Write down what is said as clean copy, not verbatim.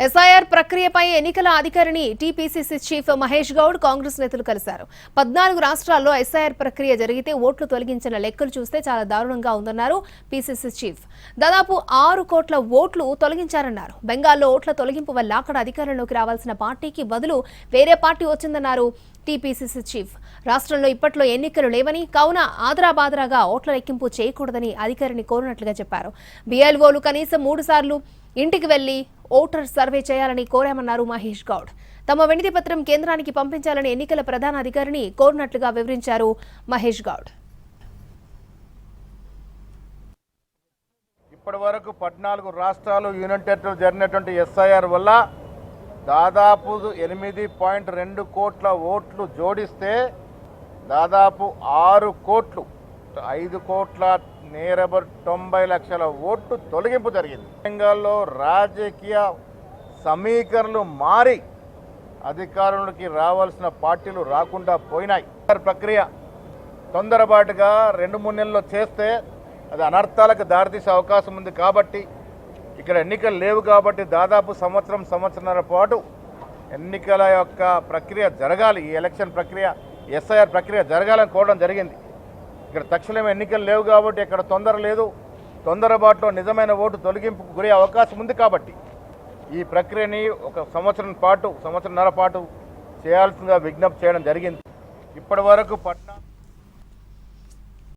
SIR ప్రక్రియపై ఎన్నికల అధికారిని టీపీసీసీ చీఫ్ మహేష్ గౌడ్ కాంగ్రెస్ నేతలు కలిశారు. 14 రాష్ట్రాల్లో ఎస్ఐఆర్ ప్రక్రియ జరిగితే ఓట్లు తొలగించిన లెక్కలు చూస్తే చాలా దారుణంగా ఉందన్నారు పీసీసీ చీఫ్. దాదాపు 6 కోట్ల ఓట్లు తొలగించారన్నారు. బెంగాల్లో ఓట్ల తొలగింపు వల్ల అక్కడ అధికారంలోకి రావాల్సిన పార్టీకి బదులు వేరే పార్టీ వచ్చిందన్నారు టీపీసీసీ చీఫ్. రాష్ట్రంలో ఇప్పట్లో ఎన్నికలు లేవని, కావున ఆదరాబాదరాగా ఓట్ల లెక్కింపు చేయకూడదని అధికారిని కోరినట్లుగా చెప్పారు. బీఎల్ఓలు కనీసం 3 సార్లు ఇంటికి వెళ్లి ఓటర్ సర్వే చేయాలని కోరామన్నారు మహేష్ గౌడ్. తమ వినతి పత్రం కేంద్రానికి పంపించాలని ఎన్నికల ప్రధాన అధికారిని కోరినట్లుగా వివరించారు మహేష్ గౌడ్. ఇప్పటి వరకు 14 రాష్ట్రాలు యూనియన్ టెరిటరీలో జరిగినటువంటి ఎస్ఐఆర్ వల్ల దాదాపు 8.2 కోట్ల ఓట్లు జోడిస్తే దాదాపు 6 కోట్లు 5 కోట్ల నేరబర్ 90 లక్షల ఓట్లు తొలగింపు జరిగింది. బెంగాల్లో రాజకీయ సమీకరణలు మారి అధికారంలోకి రావాల్సిన పార్టీలు రాకుండా పోయినాయి. ప్రక్రియ తొందరపాటుగా 2-3 నెలల్లో చేస్తే అది అనర్థాలకు దారితీసే అవకాశం ఉంది. కాబట్టి ఇక్కడ ఎన్నికలు లేవు కాబట్టి దాదాపు సంవత్సరన్నర పాటు ఎన్నికల యొక్క ప్రక్రియ జరగాలి. ఈ ఎలక్షన్ ప్రక్రియ ఎస్ఐఆర్ ప్రక్రియ జరగాలని కోరడం జరిగింది. ఇక్కడ తక్షణమే ఎన్నికలు లేవు కాబట్టి ఇక్కడ తొందర లేదు. తొందరపాటులో నిజమైన ఓటు తొలగింపుకు గురే అవకాశం ఉంది. కాబట్టి ఈ ప్రక్రియని ఒక సంవత్సరన్నర పాటు చేయాల్సిందిగా విజ్ఞప్తి చేయడం జరిగింది. ఇప్పటి వరకు